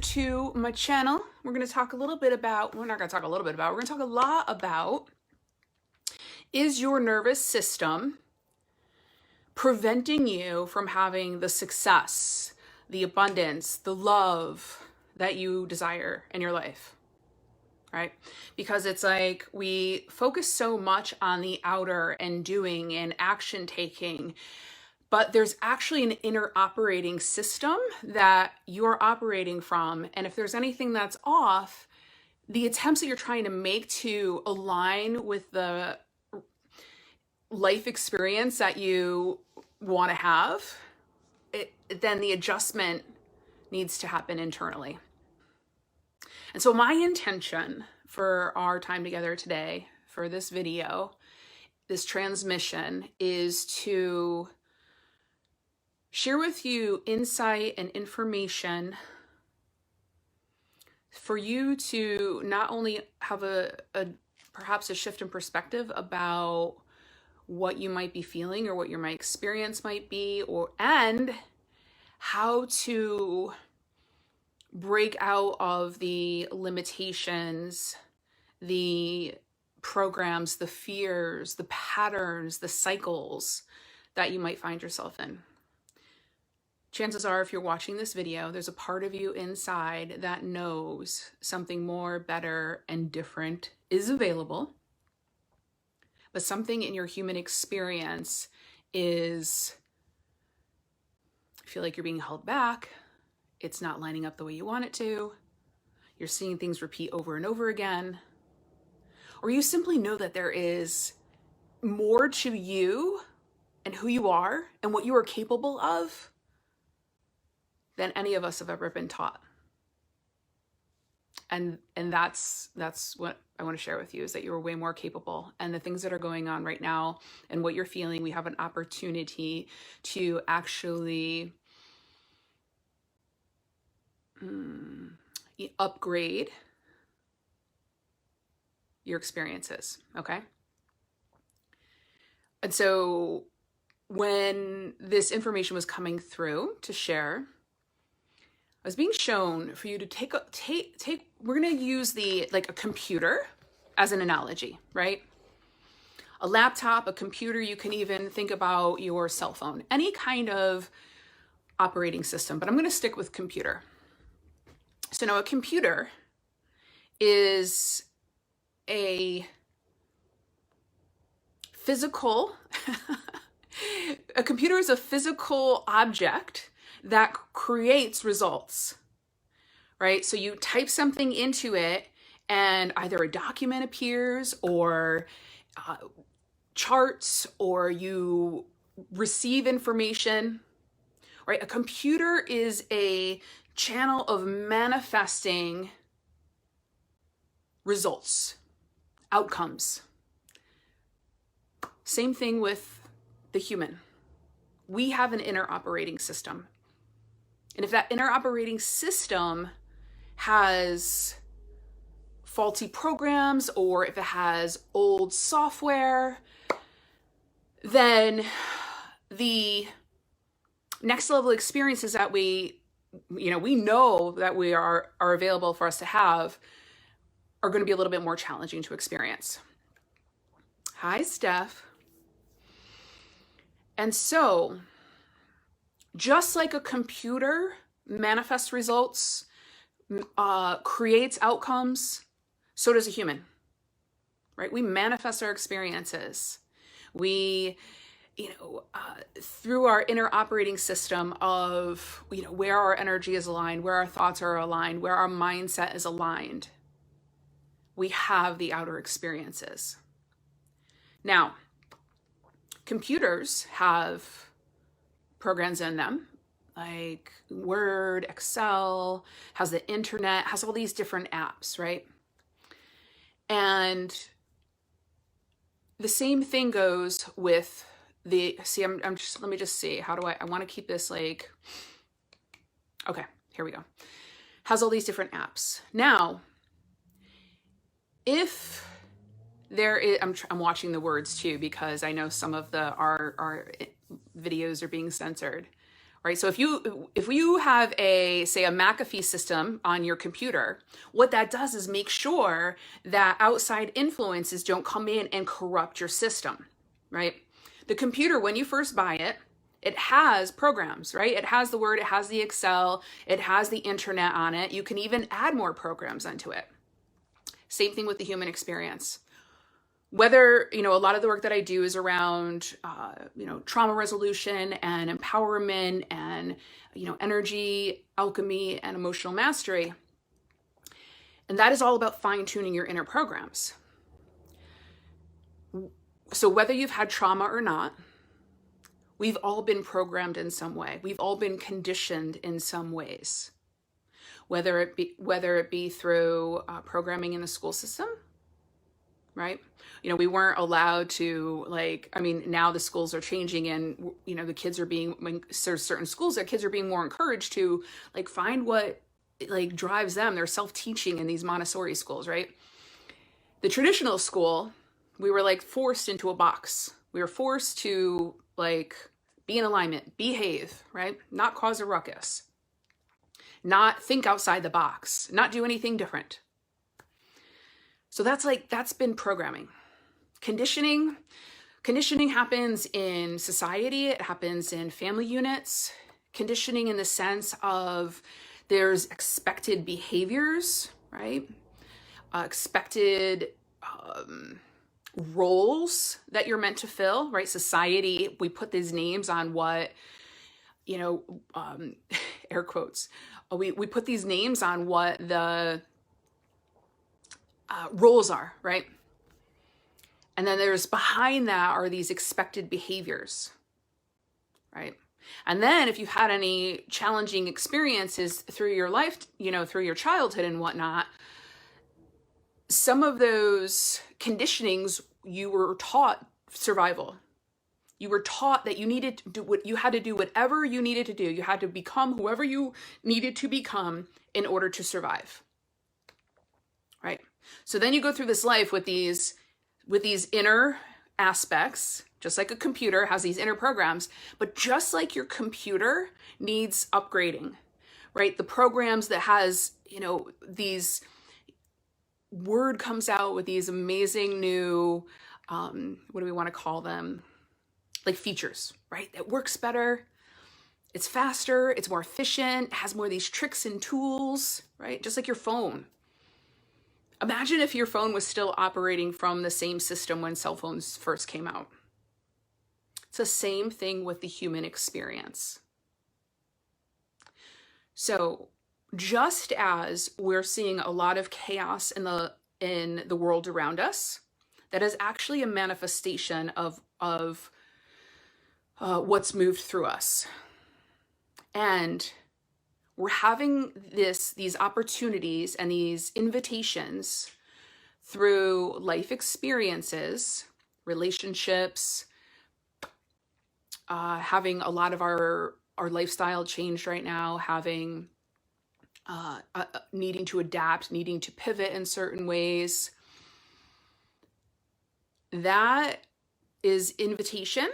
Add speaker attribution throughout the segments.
Speaker 1: to my channel. We're going to talk a little bit about, we're not going to talk a little bit about, we're going to talk a lot about, is your nervous system preventing you from having the success, the abundance, the love that you desire in your life, right? Because it's like we focus so much on the outer and doing and action taking, but there's actually an inner operating system that you're operating from. And if there's anything that's off, the attempts that you're trying to make to align with the life experience that you want to have, then the adjustment needs to happen internally. And so my intention for our time together today, for this video, this transmission, is to share with you insight and information for you to not only have perhaps a shift in perspective about what you might be feeling or what your experience might be, and how to break out of the limitations, the programs, the fears, the patterns, the cycles that you might find yourself in. Chances are, if you're watching this video, there's a part of you inside that knows something more, better, and different is available. But something in your human experience is, you feel like you're being held back. It's not lining up the way you want it to. You're seeing things repeat over and over again. Or you simply know that there is more to you and who you are and what you are capable of than any of us have ever been taught. And that's what I want to share with you, is that you're way more capable. And the things that are going on right now and what you're feeling, we have an opportunity to actually upgrade your experiences, okay? And so when this information was coming through to share, I was being shown for you to take, we're going to use a computer as an analogy, right? A laptop, a computer, you can even think about your cell phone, any kind of operating system, but I'm going to stick with computer. So now a computer is a physical, a computer is a physical object that creates results, right? So you type something into it and either a document appears or charts, or you receive information, right? A computer is a channel of manifesting results, outcomes. Same thing with the human. We have an inner operating system. And if that inner operating system has faulty programs, or if it has old software, then the next level experiences that we know that we are available for us to have are going to be a little bit more challenging to experience. Hi, Steph. And so, just like a computer manifests results, creates outcomes, so does a human, right? We manifest our experiences. We, through our inner operating system of, where our energy is aligned, where our thoughts are aligned, where our mindset is aligned, we have the outer experiences. Now, computers have programs in them, like Word, Excel, has the internet, has all these different apps, right? And the same thing goes with let me just see, I want to keep this okay, here we go. Has all these different apps. Now, if there is, I'm watching the words too, because I know some of our videos are being censored right? So if you have a, say, a McAfee system on your computer, what that does is make sure that outside influences don't come in and corrupt your system, right? The computer, when you first buy it, it has programs, right? It has the Word, it has the Excel, it has the internet on it. You can even add more programs onto it. Same thing with the human experience. Whether, a lot of the work that I do is around, trauma resolution and empowerment and, energy, alchemy, and emotional mastery. And that is all about fine-tuning your inner programs. So whether you've had trauma or not, we've all been programmed in some way. We've all been conditioned in some ways, whether it be through programming in the school system, right? We weren't allowed to, now the schools are changing, and, the kids are being, there's certain schools that kids are being more encouraged to, find what, drives them. They're self-teaching in these Montessori schools, right? The traditional school, we were, forced into a box. We were forced to, be in alignment, behave, right? Not cause a ruckus. Not think outside the box. Not do anything different. So that's been programming. Conditioning happens in society. It happens in family units. Conditioning in the sense of there's expected behaviors, right? Expected roles that you're meant to fill, right? Society, we put these names on what, air quotes. We put these names on what the roles are, right? And then there's behind that are these expected behaviors, right? And then if you've had any challenging experiences through your life, through your childhood and whatnot, some of those conditionings, you were taught survival. You were taught that you needed to do you had to do whatever you needed to do. You had to become whoever you needed to become in order to survive, right? So then you go through this life with these inner aspects, just like a computer has these inner programs, but just like your computer needs upgrading, right? The programs that has, these Word comes out with these amazing new, what do we want to call them? Features, right? It works better. It's faster. It's more efficient. Has more of these tricks and tools, right? Just like your phone. Imagine if your phone was still operating from the same system when cell phones first came out. It's the same thing with the human experience. So just as we're seeing a lot of chaos in the world around us, that is actually a manifestation of what's moved through us. And we're having these opportunities and these invitations through life experiences, relationships, having a lot of our lifestyle changed right now, having needing to adapt, needing to pivot in certain ways. That is invitation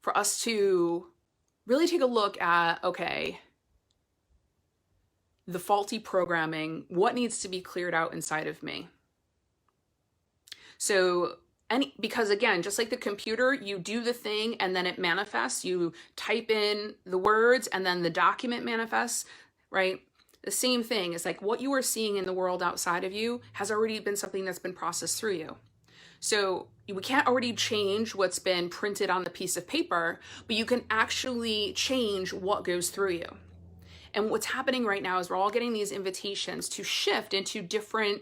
Speaker 1: for us to really take a look at, okay, the faulty programming, what needs to be cleared out inside of me? So because again, just like the computer, you do the thing and then it manifests. You type in the words and then the document manifests, right? The same thing is what you are seeing in the world outside of you has already been something that's been processed through you. So we can't already change what's been printed on the piece of paper, but you can actually change what goes through you. And what's happening right now is we're all getting these invitations to shift into different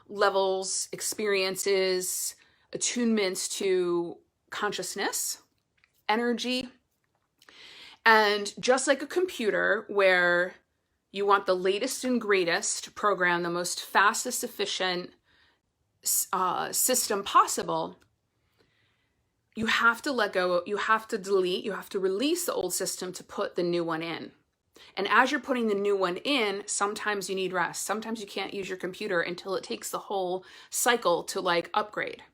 Speaker 1: levels, experiences, attunements to consciousness, energy. And just like a computer where you want the latest and greatest program, the most fastest, efficient system possible, you have to let go, you have to delete, you have to release the old system to put the new one in. And as you're putting the new one in, sometimes you need rest. Sometimes you can't use your computer until it takes the whole cycle to upgrade.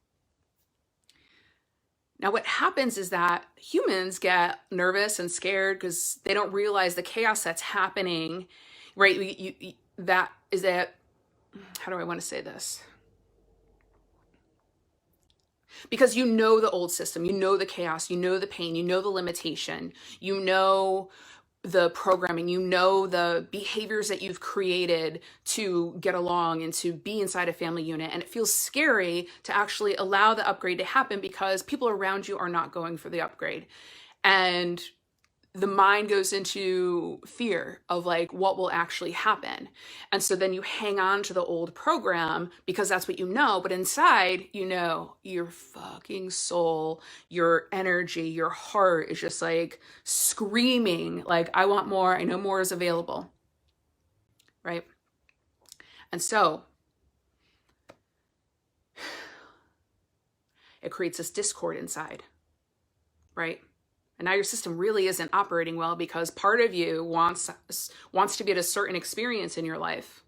Speaker 1: Now, what happens is that humans get nervous and scared because they don't realize the chaos that's happening, right? That is that, how do I want to say this? Because you know the old system, you know the chaos, you know the pain, you know the limitation, you know the programming, you know the behaviors that you've created to get along and to be inside a family unit. And it feels scary to actually allow the upgrade to happen because people around you are not going for the upgrade. And the mind goes into fear of like what will actually happen. And so then you hang on to the old program because that's what you know. But inside, you know, your fucking soul, your energy, your heart is just like screaming, like, I want more. I know more is available. Right. And so it creates this discord inside. Right. And now your system really isn't operating well because part of you wants to get a certain experience in your life,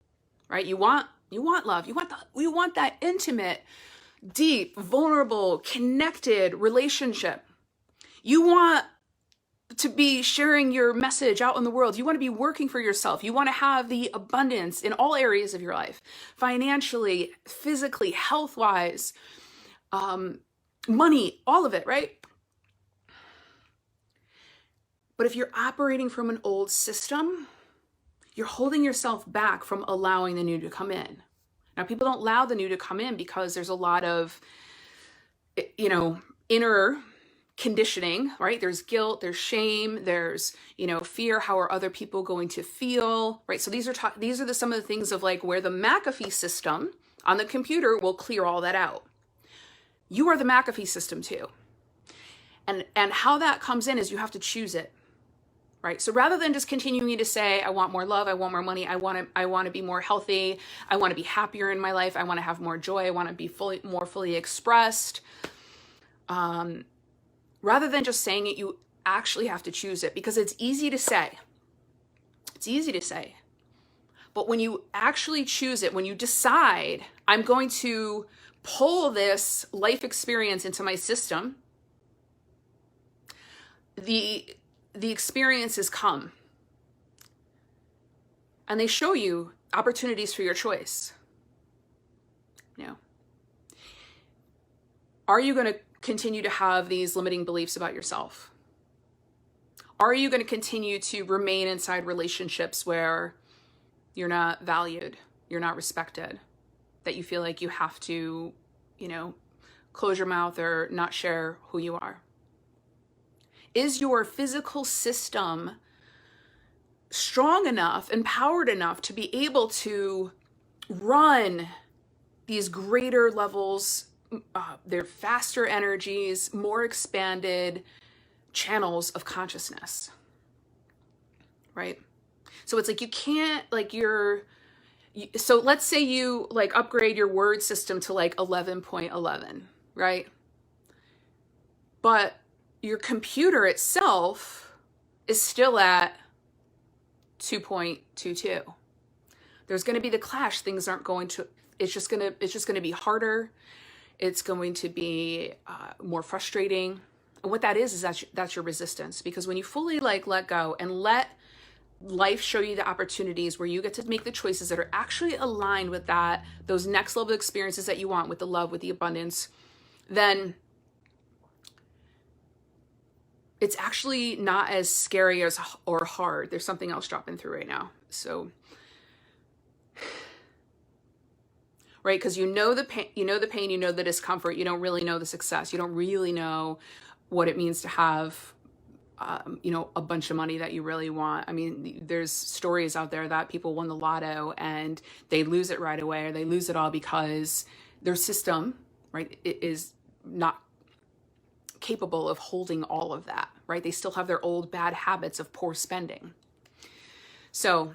Speaker 1: right? You want love. You want that intimate, deep, vulnerable, connected relationship. You want to be sharing your message out in the world. You want to be working for yourself. You want to have the abundance in all areas of your life, financially, physically, health-wise, money, all of it, right? But if you're operating from an old system, you're holding yourself back from allowing the new to come in. Now, people don't allow the new to come in because there's a lot of, inner conditioning, right? There's guilt, there's shame, there's, fear. How are other people going to feel, right? So these are some of the things of like where the McAfee system on the computer will clear all that out. You are the McAfee system too. And how that comes in is you have to choose it. Right. So rather than just continuing to say, I want more love, I want more money, I want to be more healthy, I want to be happier in my life, I want to have more joy, I want to be more fully expressed. Rather than just saying it, you actually have to choose it because it's easy to say. It's easy to say. But when you actually choose it, when you decide, I'm going to pull this life experience into my system, the experiences come and they show you opportunities for your choice. Are you going to continue to have these limiting beliefs about yourself? Are you going to continue to remain inside relationships where you're not valued, you're not respected, that you feel like you have to, close your mouth or not share who you are? Is your physical system strong enough, empowered enough to be able to run these greater levels, their faster energies, more expanded channels of consciousness, right? So it's like you can't, so let's say you like upgrade your word system to like 11.11, right? But your computer itself is still at 2.22. There's going to be the clash. Things aren't going to, it's just going to be harder. It's going to be more frustrating. And what that is that's your resistance. Because when you fully let go and let life show you the opportunities where you get to make the choices that are actually aligned with those next level experiences that you want, with the love, with the abundance, then it's actually not as scary or hard. There's something else dropping through right now. So, right? Because you know the pain, you know the discomfort. You don't really know the success. You don't really know what it means to have, a bunch of money that you really want. I mean, there's stories out there that people won the lotto and they lose it right away, or they lose it all because their system, right, is not capable of holding all of that, right? They still have their old bad habits of poor spending. So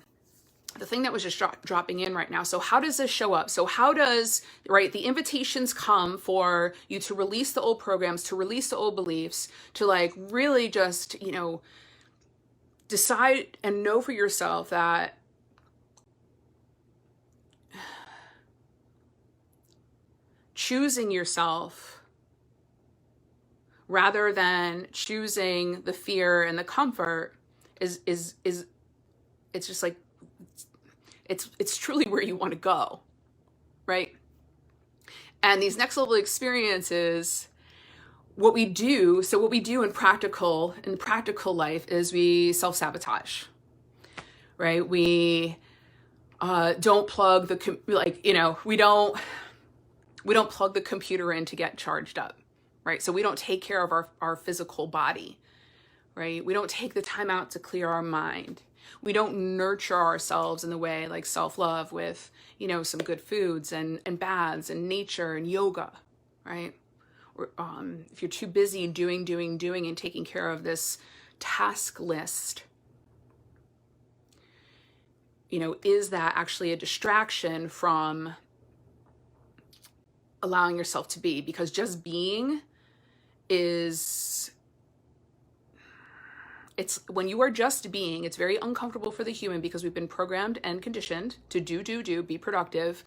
Speaker 1: the thing that was just dropping in right now. So how does this show up? So how does, right, the invitations come for you to release the old programs, to release the old beliefs, to like really just, decide and know for yourself that choosing yourself rather than choosing the fear and the comfort is it's just like, it's truly where you want to go, right? And these next level experiences, what we do in practical life is we self-sabotage, right? We don't plug the we don't plug the computer in to get charged up, right? So we don't take care of our physical body, right? We don't take the time out to clear our mind. We don't nurture ourselves in the way like self-love with, some good foods and baths and nature and yoga, right? Or if you're too busy doing and taking care of this task list, is that actually a distraction from allowing yourself to be? Because just being it's when you are just being, it's very uncomfortable for the human because we've been programmed and conditioned to be productive.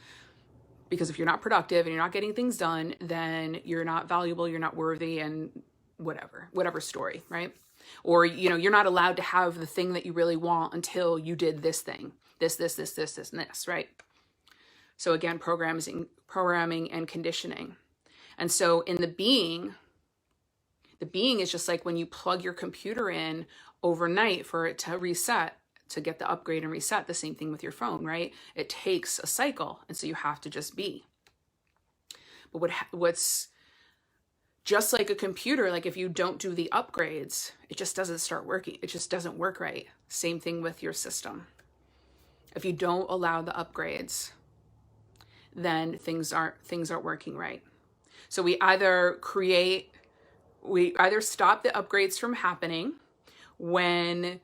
Speaker 1: Because if you're not productive and you're not getting things done, then you're not valuable, you're not worthy, and whatever story, right? Or, you're not allowed to have the thing that you really want until you did this thing, this, and this, right? So again, programming and conditioning. And so in the being is just like when you plug your computer in overnight for it to reset, to get the upgrade and reset. The same thing with your phone, right? It takes a cycle, and so you have to just be. But what's just like a computer, like if you don't do the upgrades, it just doesn't start working. It just doesn't work right. Same thing with your system. If you don't allow the upgrades, then things aren't working right. So we either stop the upgrades from happening when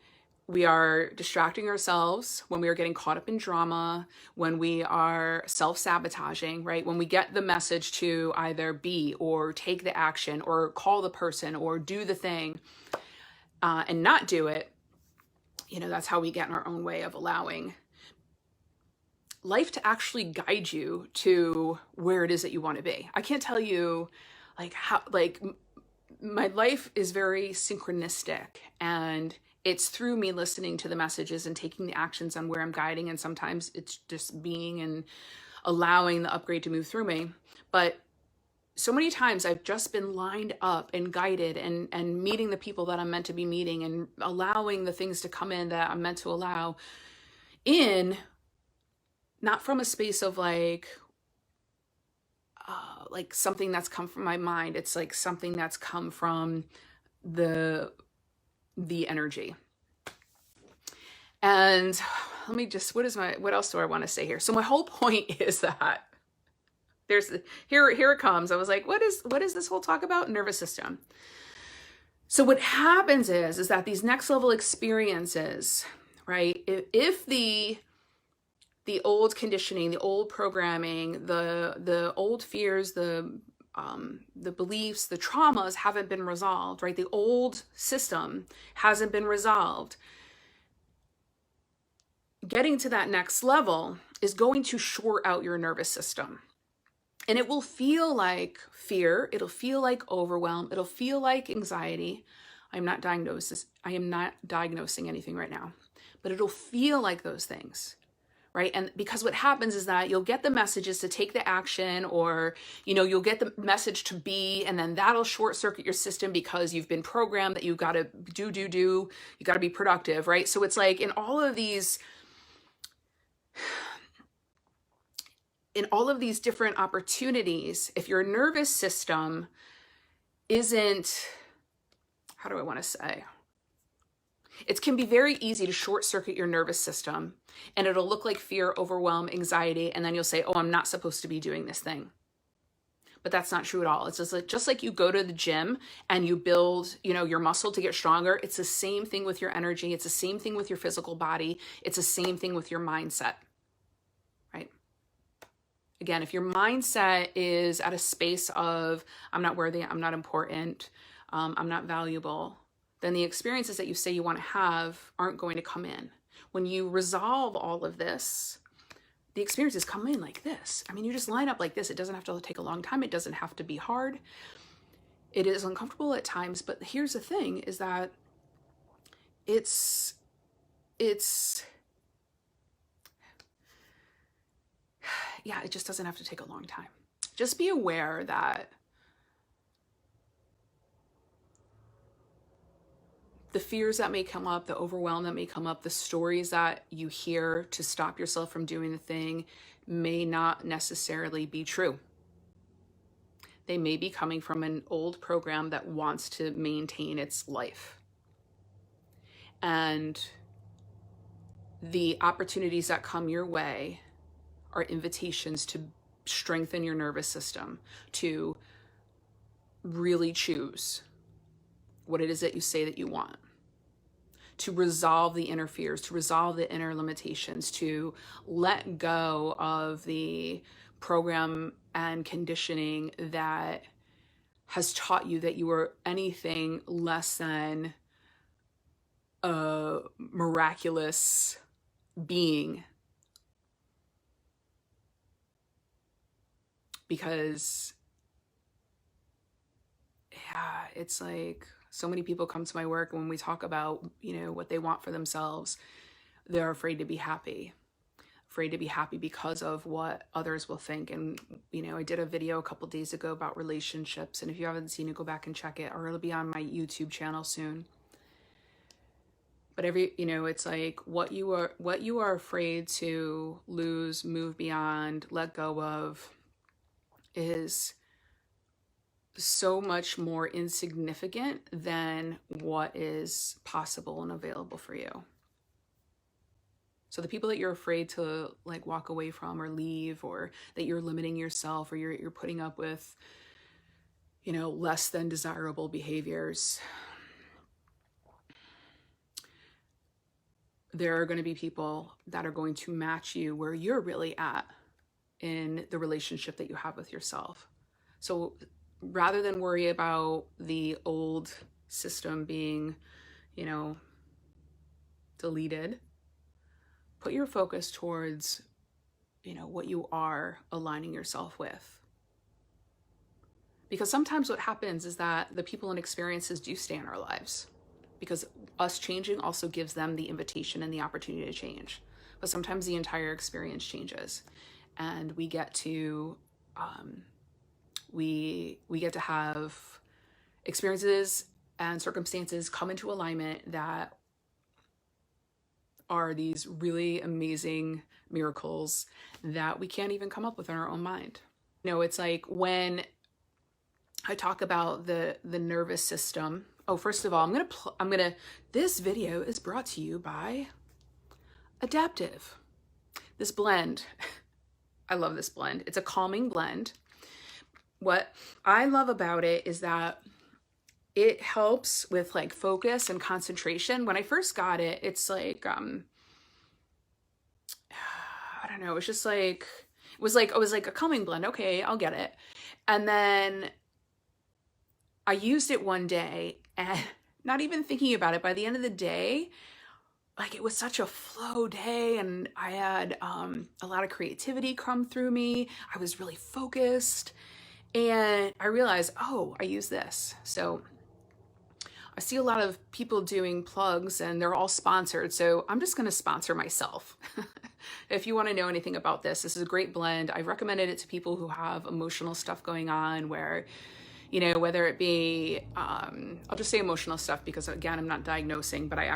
Speaker 1: we are distracting ourselves, when we are getting caught up in drama, when we are self-sabotaging, right? When we get the message to either be or take the action or call the person or do the thing and not do it, that's how we get in our own way of allowing life to actually guide you to where it is that you want to be. I can't tell you my life is very synchronistic, and it's through me listening to the messages and taking the actions on where I'm guiding. And sometimes it's just being and allowing the upgrade to move through me. But so many times I've just been lined up and guided and meeting the people that I'm meant to be meeting and allowing the things to come in that I'm meant to allow in, not from a space of like something that's come from my mind. It's like something that's come from the energy. And let me just, what else do I want to say here? So my whole point is that here it comes. I was like, what is this whole talk about? Nervous system. So what happens is that these next level experiences, right? If the old conditioning, the old programming, the old fears, the beliefs, the traumas haven't been resolved, right? The old system hasn't been resolved. Getting to that next level is going to short out your nervous system. And it will feel like fear. It'll feel like overwhelm. It'll feel like anxiety. I am not diagnosing anything right now, but it'll feel like those things. Right? And because what happens is that you'll get the messages to take the action, or, you'll get the message to be, and then that'll short circuit your system because you've been programmed that you've got to do, you got to be productive, right? So it's like in all of these different opportunities, if your nervous system isn't, how do I want to say? It can be very easy to short circuit your nervous system, and it'll look like fear, overwhelm, anxiety, and then you'll say, oh, I'm not supposed to be doing this thing. But that's not true at all. It's just like you go to the gym and you build, your muscle to get stronger. It's the same thing with your energy. It's the same thing with your physical body. It's the same thing with your mindset, right? Again, if your mindset is at a space of, I'm not worthy, I'm not important, I'm not valuable, then the experiences that you say you want to have aren't going to come in. When you resolve all of this, the experiences come in like this. I mean, you just line up like this. It doesn't have to take a long time. It doesn't have to be hard. it is uncomfortable at times, but here's the thing is that it's yeah, it just doesn't have to take a long time. Just be aware that the fears that may come up, the overwhelm that may come up, the stories that you hear to stop yourself from doing the thing may not necessarily be true. They may be coming from an old program that wants to maintain its life. And the opportunities that come your way are invitations to strengthen your nervous system, to really choose what it is that you say that you want, to resolve the inner fears, to resolve the inner limitations, to let go of the program and conditioning that has taught you that you are anything less than a miraculous being. Because, yeah, it's like so many people come to my work when we talk about, what they want for themselves. They're afraid to be happy because of what others will think. And, I did a video a couple days ago about relationships. And if you haven't seen it, go back and check it, or it'll be on my YouTube channel soon. But it's like what you are afraid to lose, move beyond, let go of is so much more insignificant than what is possible and available for you. So the people that you're afraid to walk away from or leave, or that you're limiting yourself, or you're putting up with, less than desirable behaviors, there are going to be people that are going to match you where you're really at in the relationship that you have with yourself. So rather than worry about the old system being, deleted, put your focus towards, what you are aligning yourself with. Because sometimes what happens is that the people and experiences do stay in our lives, because us changing also gives them the invitation and the opportunity to change. But sometimes the entire experience changes, and we get to we get to have experiences and circumstances come into alignment that are these really amazing miracles that we can't even come up with in our own mind. It's like when I talk about the nervous system. Oh, first of all, this video is brought to you by Adaptive. This blend, I love this blend. It's a calming blend. What I love about it is that it helps with focus and concentration. When I first got it, it's I don't know, it's just it was like a calming blend. Okay, I'll get it. And then I used it one day, and not even thinking about it, by the end of the day, it was such a flow day, and I had a lot of creativity come through me. I was really focused, and I realized, I use this. So I see a lot of people doing plugs, and they're all sponsored, so I'm just going to sponsor myself. If you want to know anything about this is a great blend. I've recommended it to people who have emotional stuff going on, where whether it be, I'll just say emotional stuff, because again, I'm not diagnosing, but I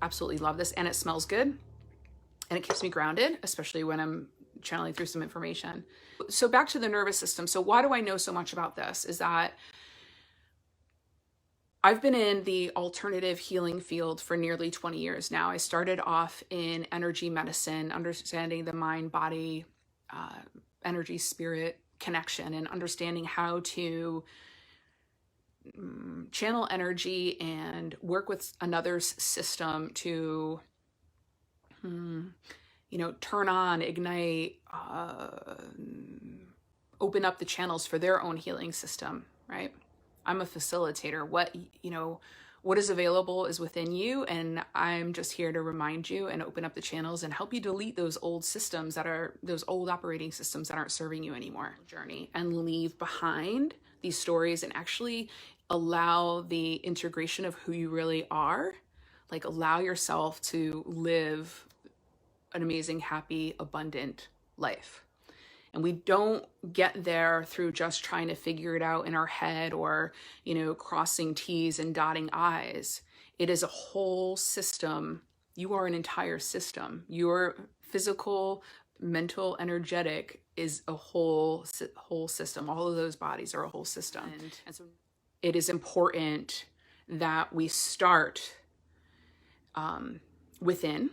Speaker 1: absolutely love this, and it smells good, and it keeps me grounded, especially when I'm channeling through some information. So back to the nervous system. So why do I know so much about this? Is that I've been in the alternative healing field for nearly 20 years now. I started off in energy medicine, understanding the mind, body, energy, spirit connection, and understanding how to channel energy and work with another's system to, turn on, ignite, open up the channels for their own healing system, right? I'm a facilitator. What is available is within you, and I'm just here to remind you and open up the channels and help you delete those old systems those old operating systems that aren't serving you anymore. Journey and leave behind these stories and actually allow the integration of who you really are. Like, allow yourself to live an amazing, happy, abundant life. And we don't get there through just trying to figure it out in our head or, crossing T's and dotting I's. It is a whole system. You are an entire system. Your physical, mental, energetic is a whole system. All of those bodies are a whole system. And so it is important that we start within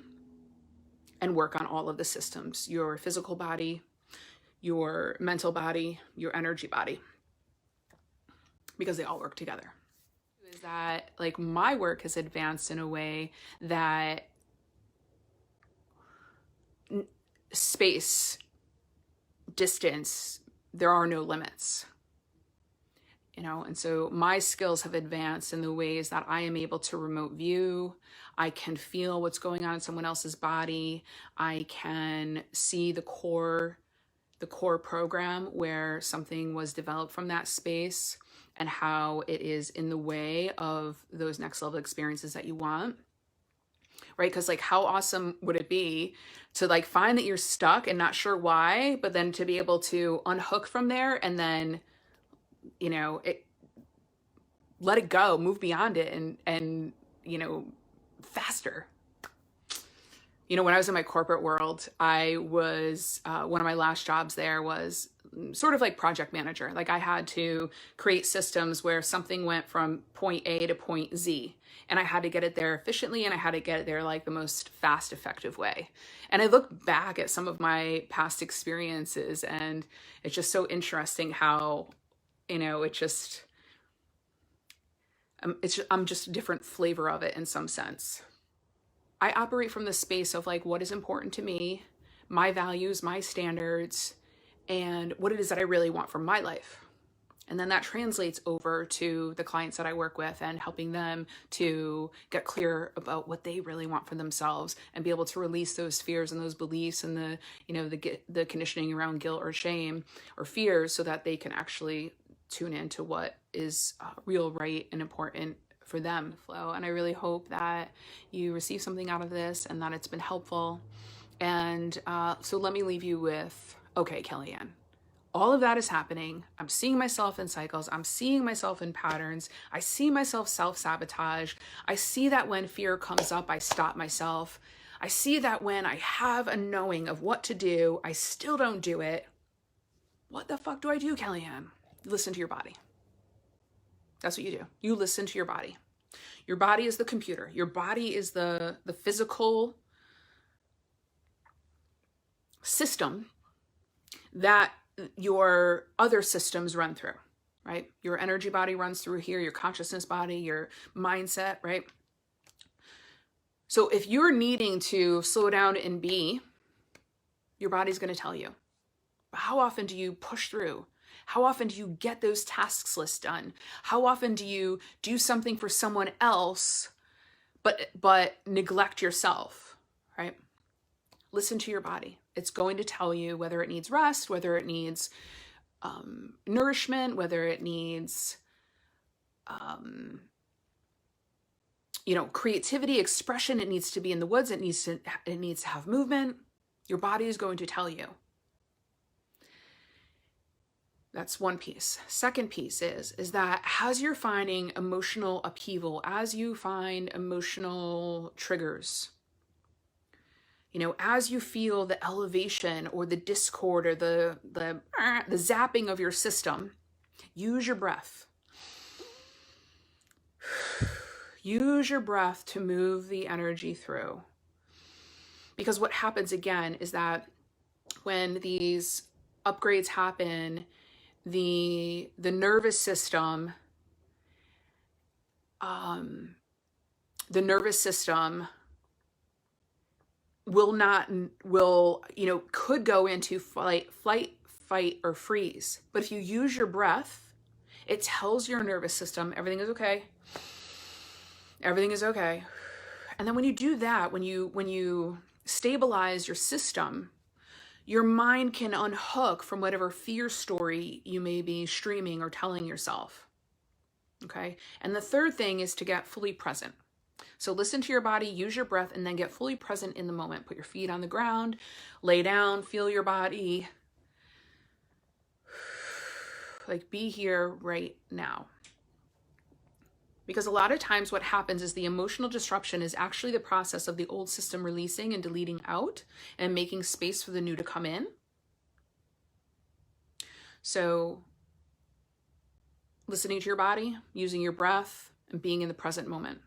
Speaker 1: and work on all of the systems, your physical body, your mental body, your energy body, because they all work together. Is that, like, my work has advanced in a way that space, distance, there are no limits. And so my skills have advanced in the ways that I am able to remote view. I can feel what's going on in someone else's body. I can see the core program where something was developed from that space and how it is in the way of those next level experiences that you want. Right? Because, like, how awesome would it be to, like, find that you're stuck and not sure why, but then to be able to unhook from there and then, let it go, move beyond it, and faster. When I was in my corporate world, I was, one of my last jobs there was sort of like project manager. Like, I had to create systems where something went from point A to point Z, and I had to get it there efficiently, and I had to get it there like the most fast, effective way. And I look back at some of my past experiences, and it's just so interesting how, I'm just a different flavor of it in some sense. I operate from the space of, like, what is important to me, my values, my standards, and what it is that I really want from my life. And then that translates over to the clients that I work with and helping them to get clear about what they really want for themselves and be able to release those fears and those beliefs and the conditioning around guilt or shame or fears, so that they can actually tune into what is real, right, and important for them. And I really hope that you receive something out of this and that it's been helpful. And so let me leave you with, okay, Kellyanne, all of that is happening. I'm seeing myself in cycles. I'm seeing myself in patterns. I see myself self-sabotage. I see that when fear comes up, I stop myself. I see that when I have a knowing of what to do, I still don't do it. What the fuck do I do, Kellyanne? Listen to your body. That's what you do. You listen to your body. Your body is the computer. Your body is the physical system that your other systems run through, right? Your energy body runs through here, your consciousness body, your mindset, right? So if you're needing to slow down and be, your body's going to tell you. But how often do you push through? How often do you get those tasks lists done? How often do you do something for someone else, but neglect yourself, right? Listen to your body. It's going to tell you whether it needs rest, whether it needs nourishment, whether it needs, creativity, expression. It needs to be in the woods. It needs to have movement. Your body is going to tell you. That's one piece. Second piece is that as you're finding emotional upheaval, as you find emotional triggers, as you feel the elevation or the discord or the zapping of your system, use your breath. Use your breath to move the energy through. Because what happens again is that when these upgrades happen, the nervous system, could go into flight, fight, or freeze. But if you use your breath, it tells your nervous system everything is okay. Everything is okay. And then when you do that, when you stabilize your system, your mind can unhook from whatever fear story you may be streaming or telling yourself. Okay? And the third thing is to get fully present. So listen to your body, use your breath, and then get fully present in the moment. Put your feet on the ground, lay down, feel your body. Like, be here right now. Because a lot of times what happens is the emotional disruption is actually the process of the old system releasing and deleting out and making space for the new to come in. So listening to your body, using your breath, and being in the present moment.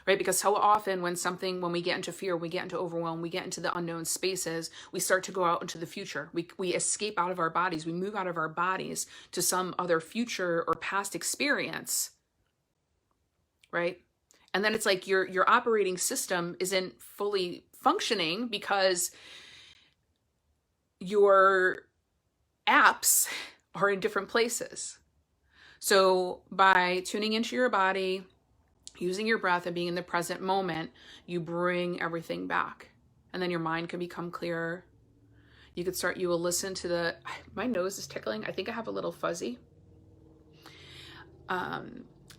Speaker 1: Right? Because so often when we get into fear, we get into overwhelm, we get into the unknown spaces, we start to go out into the future. We escape out of our bodies. We move out of our bodies to some other future or past experience. Right? And then it's like your operating system isn't fully functioning because your apps are in different places. So by tuning into your body, using your breath and being in the present moment, you bring everything back. And then your mind can become clearer. You will listen to my nose is tickling. I think I have a little fuzzy.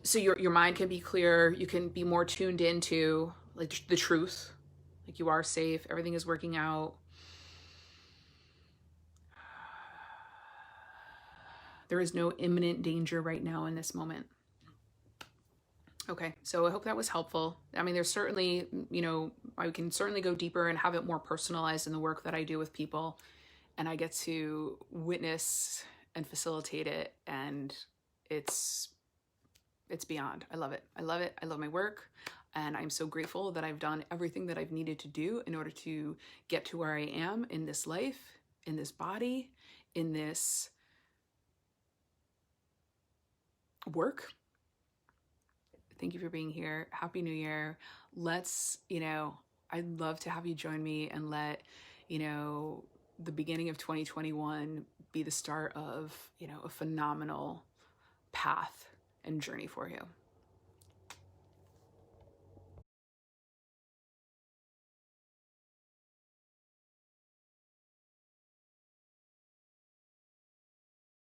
Speaker 1: So your mind can be clearer. You can be more tuned into like the truth. Like you are safe. Everything is working out. There is no imminent danger right now in this moment. Okay, so I hope that was helpful. I mean, there's certainly, I can certainly go deeper and have it more personalized in the work that I do with people. And I get to witness and facilitate it. And it's beyond. I love it. I love it. I love my work. And I'm so grateful that I've done everything that I've needed to do in order to get to where I am in this life, in this body, in this work. Thank you for being here. Happy New Year. I'd love to have you join me and let, the beginning of 2021 be the start of, a phenomenal path and journey for you.